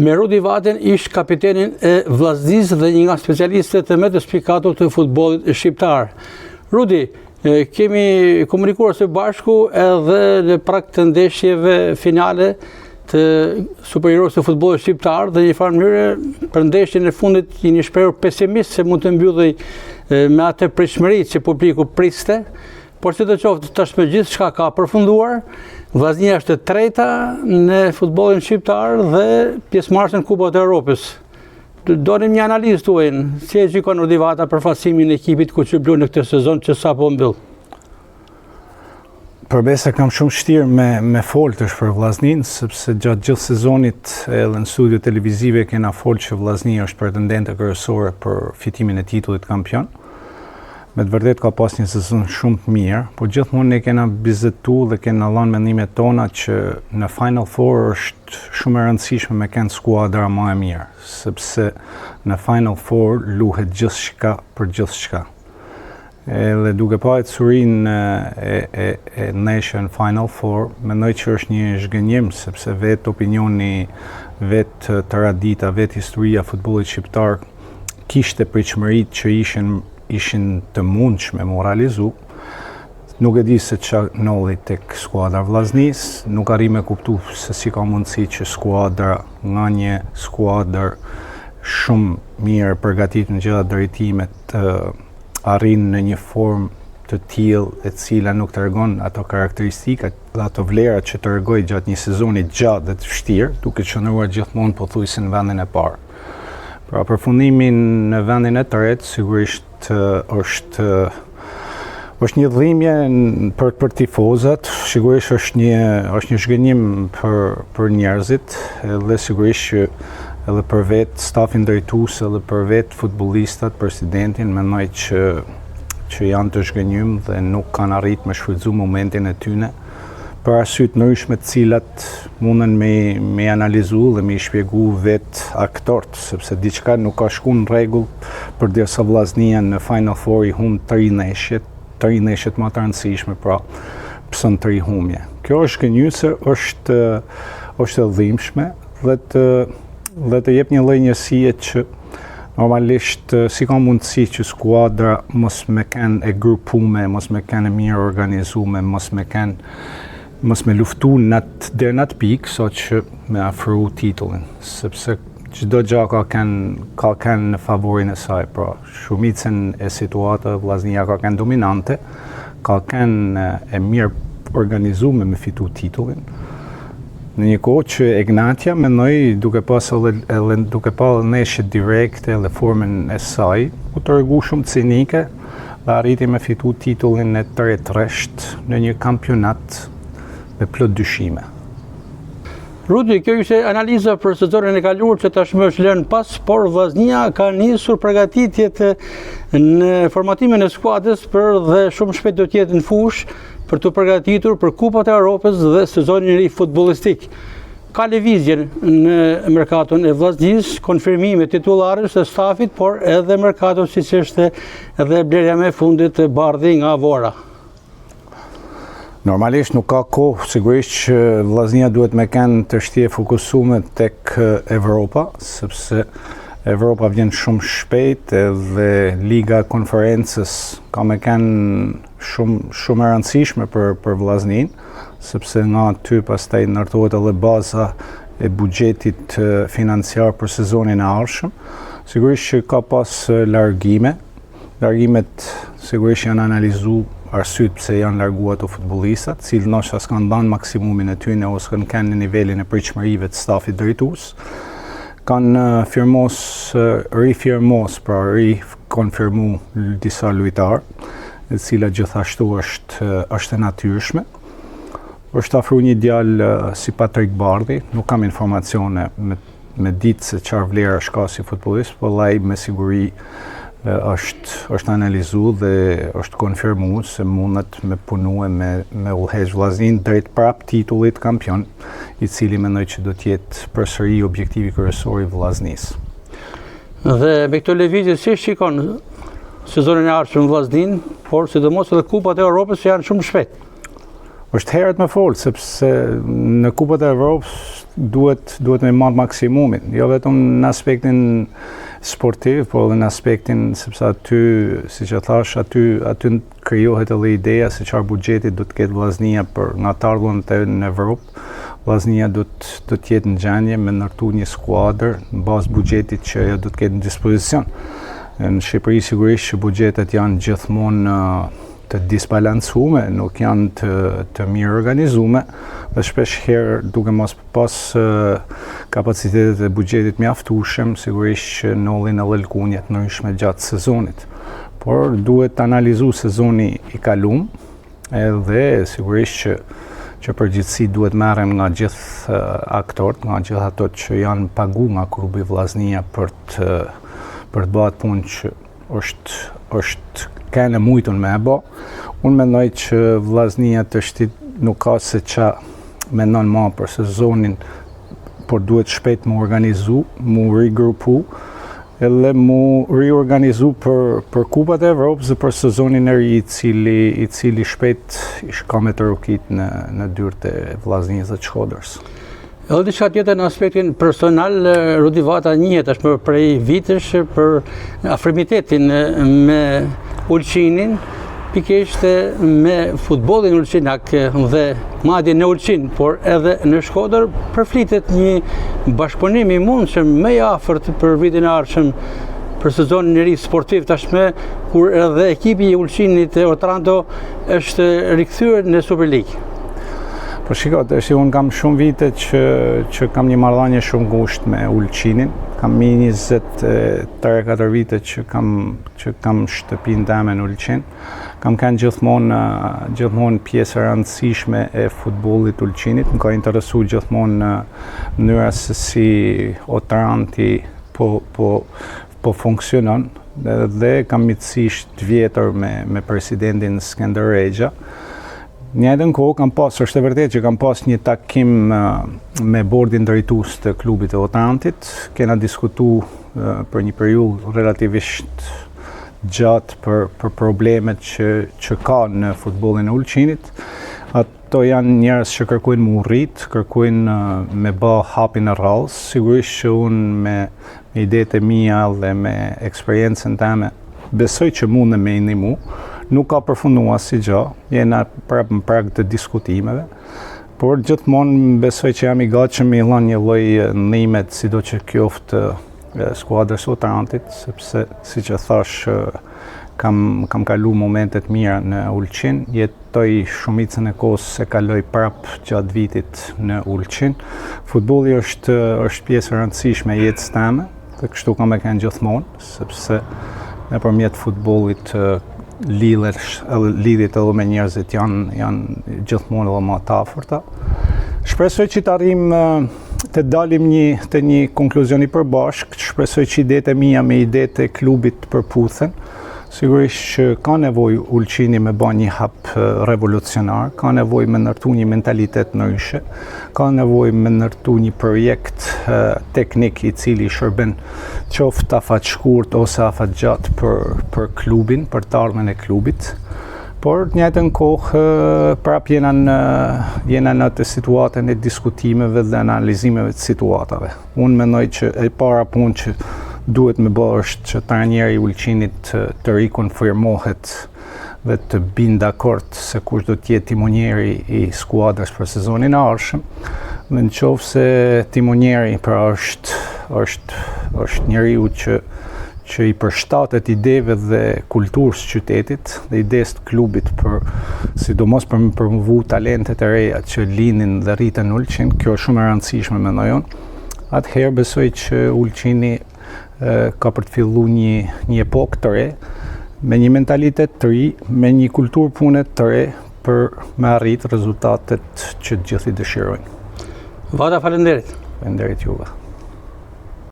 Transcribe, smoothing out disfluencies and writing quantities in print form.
Me Rudi Vaten ish kapitenin e Vllaznisë dhe një nga specialistët më të spikatur të futbollit shqiptar. Rudi, kemi komunikuar së bashku edhe në prag të ndeshjeve finale të superheroës të futbollit shqiptar dhe një farë mënyrë për ndeshjen e fundit jeni shprehur pesimist se mund të mbyllej me atë pritshmëritë që publiku priste, por sidoqoftë tashmë gjithçka ka përfunduar. Vllaznia është e treta në futbollin shqiptar dhe pjesëmarrëse në Kupat e Evropës. Donim një analizë tuaj, si e gjykon Rudi Vata përfaqësimin e ekipit ku që blu në këtë sezon që sapo mbyll? Përbesa kam shumë vështirë me folësh për Vllaznin, sepse gjatë gjithë sezonit edhe në studio televizive kena folë që Vllaznia është pretendente kryesore për fitimin e titullit kampion. Me të vërtet ka pas një sezon shumë të mirë, por gjithmonë ne kena bizetuar dhe kena dhënë mendimet tona që në Final Four është shumë e rëndësishme me kënd skuadra më e mirë, sepse në Final Four luhet gjithçka për gjithçka. Edhe duke parë surinë e Nation Final Four, mendoj që është një zhgënjim, sepse vetë opinioni, vetë tradita, vetë historia e futbollit shqiptar kishte pritshmëritë që ishin të mundshme me realizu. Nuk e di se çfarë ndodhi tek skuadra Vllaznis, nuk arri me kuptu se si ka mundësi që skuadra nga një skuadër shumë mirë përgatitur në gjitha drejtimet arrin në një formë të tillë e cila nuk tregon ato karakteristika dhe ato vlera që tregoi gjatë një sezoni gjatë dhe të vështirë, duke qëndruar gjithmonë pothuajse në vendin e parë. Pra përfundimin në vendin e tretë sigurisht është një dhimbje për tifozat, sigurisht është një zhgënjim për njerëzit, dhe sigurisht që edhe për vetë stafin drejtues edhe për vetë futbollistat, presidentin, mendoj që janë të zhgënjym dhe nuk kanë arritur me shfrytëzu momentin e tyre për arsye të ndryshme të cilat munden me analizu dhe me shpjegu vetë aktorët, sepse diçka nuk ka shku në rregull përderisa Vllaznia në Final Four i humb 3 neshjet më të rëndësishme, pra pse 3 humje. Kjo është gënjyse, është e dhimbshme dhe të jep një lloj njësie që normalisht si ka mundësi që skuadra mos me kenë e grupume, mos me kenë e mirë organizume, mos me luftu deri në atë pikë sa që me afru titullin, sepse çdo gjë ka kenë në favorin e saj, pra shumicën e situatave Vllaznia ka kenë dominante, ka kenë e mirë organizume me fitu titullin. Në një kohë që Egnatia mendoj duke pa neshjet direkte dhe formën e saj, u tregu shumë cinike dhe arriti me fitu titullin e tresht në një kampionat me plot dyshime. Rudi, kjo ishte analiza për sezonin e kaluar që tashmë është lënë pas, por Vllaznia ka nisur përgatitjet në formatimin e skuadrës dhe shumë shpejt do të jetë në fushë për të përgatitur për Kupat e Evropës dhe sezonin e ri futbollistik. Ka lëvizje në merkaton e Vllaznisë, konfirmime titullarës së stafit, por edhe merkaton siç është edhe blerja më e fundit të Bardhi nga Avora. Normalisht nuk ka kohë, sigurisht që Vllaznia duhet me kenë të shtje fokusume tek Evropa, sepse Evropa vjen shumë shpejt edhe Liga e Konferencës ka me kenë shumë e rëndësishme për Vllaznin, sepse nga aty pastaj ndërtohet edhe baza e buxhetit financiar për sezonin e ardhshëm. Sigurisht që ka pas largimet sigurisht janë analizu arsyet pse janë larguar ato futbollistat, cilë ndoshta s'kan dhënë maksimumin e tyre ose kanë kenë në nivelin e pritshmërive të stafit drejtues. Kanë rikonfirmu disa lojtarë, e cila gjithashtu është e natyrshme. Është afruar një djalë si Patrik Bardhi, nuk kam informacione me ditë se çfarë vlera ka si futbollist, por ai me siguri është analizu dhe është konfirmu se mundet me punu me udhëheq Vllaznin drejt prap titullit kampion, i cili mendoj që do të jetë përsëri objektivi kryesor i Vllaznisë. Dhe me këto lëvizje si shikon sezonin e ardhshëm Vllaznin, por sidomos edhe Kupat e Evropës që janë shumë shpejt? Është herët me folë, sepse në Kupat e Evropës duhet me marrë maksimumin, jo vetëm në aspektin sportiv, por edhe në aspektin sepse aty, siç e thash, aty krijohet edhe ideja se çfarë buxheti do të ketë Vllaznia për nga të ardhurën e në Evropë. Vllaznia do të jetë në gjendje me ndërtu një skuadër në bazë buxhetit që ajo do të ketë në dispozicion. Në Shqipëri sigurisht që buxhetet janë gjithmonë të disbalancume, nuk janë të mirë organizume dhe shpesh herë duke mos pas kapacitetet e buxhetit mjaftueshëm, sigurisht që nollin edhe lëkundje të ndryshme gjatë sezonit. Por duhet të analizu sezoni i kalum edhe sigurisht që përgjithësi duhet merrem nga gjithë aktorët, nga gjithë ato që janë pagu nga klubi Vllaznia për të bërë punë që është kanë mujtun me e bo. Unë mendoj që Vllaznia të shtit nuk ka se qa mendon ma për sezonin, por duhet shpejt mu organizu, mu rigrupu, edhe mu riorganizu për Kupat e Evropës dhe për sezonin e ri i cili shpejt ka me të rukit në dyrët e Vllaznisë dhe Shkodrës. Edhe diçka tjetër në aspektin personal, Rudi Vata njihet është prej vitesh për afrimitetin me Ulqinin, pikërisht me futbollin ulqinak dhe madje në Ulqin, por edhe në Shkodër përflitet një bashkëpunim i mundshëm më i afërt për vitin e ardhshëm për sezonin e ri sportiv tashmë, kur edhe ekipi i Ulqinit Otranto është rikthyer në Superligë. Po shiko, unë kam shumë vite që kam një marrëdhënie shumë ngushtë me Ulqinin. Kam 23-4 vite që kam shtëpinë time në Ulqin. Kam kanë gjithmonë pjesë e rëndësishme e futbollit Ulqinit. Më ka interesu gjithmonë në mënyra se si Otranti po funksionon dhe kam mitësisht vjetër me presidentin Skënder Rexha. Njëjtën kohë kam pas, është e vërtetë që kam pas një takim me bordin drejtues të klubit të Otrantit. Kena diskutu për një periudhë relativisht gjatë për problemet që ka në futbollin e Ulqinit. Ato janë njerëz që kërkojnë mu rrit, kërkojnë me bë hapin e rrallës. Sigurisht që unë me idetë e mia dhe me eksperiencën time besoj që mundem me ndihmu. Nuk ka përfunduar si gjë, jena prapë në prag të diskutimeve, por gjithmonë besoj që jam i gatshëm i dhënë një lloj ndihmet, sido që qoftë skuadrës Otrantit, sepse siç e thash, kam kalu momentet mira në Ulqin, jetoj shumicën e kohës se kaloj prapë gjatë vitit në Ulqin. Futbolli është pjesë e rëndësishme e jetës time, dhe kështu kam e kanë gjithmonë, sepse nëpërmjet futbollit lidhjet edhe me njerëzit janë gjithmonë edhe më të afërta. Shpresoj që të arrijm të dalim te një konkluzion i përbashkët. Shpresoj që idetë e mia me idetë e klubit përputhen. Sigurisht që ka nevojë Ulqini me bë një hap revolucionar, ka nevojë me ndërtu një mentalitet ndryshe, ka nevojë me ndërtu një projekt teknik i cili shërben qoftë afat shkurt ose afat gjatë për klubin, për të ardhmen e klubit. Por në njëjtën kohë prapë jena në të situatën e diskutimeve dhe analizimeve të situatave. Unë mendoj që e para punë që duhet me bë është që trajneri i Ulqinit të rikonfirmohet dhe të binë dakord se kush do të jetë timonjeri i skuadrës për sezonin e ardhshëm. Dhe nëse timonjeri pra është njeriu që i përshtatet ideve dhe kulturës qytetit dhe idesë të klubit sidomos për me promovu talentet e reja që lindin dhe rriten në Ulqin, kjo është shumë e rëndësishme mendoj unë. Atëherë besoj që Ulqini ka për të fillu një epokë të re, me një mentalitet të ri, me një kulturë pune të re për me arrit rezultatet që të gjithë i dëshirojnë. Vata, falenderit. Falenderit juve.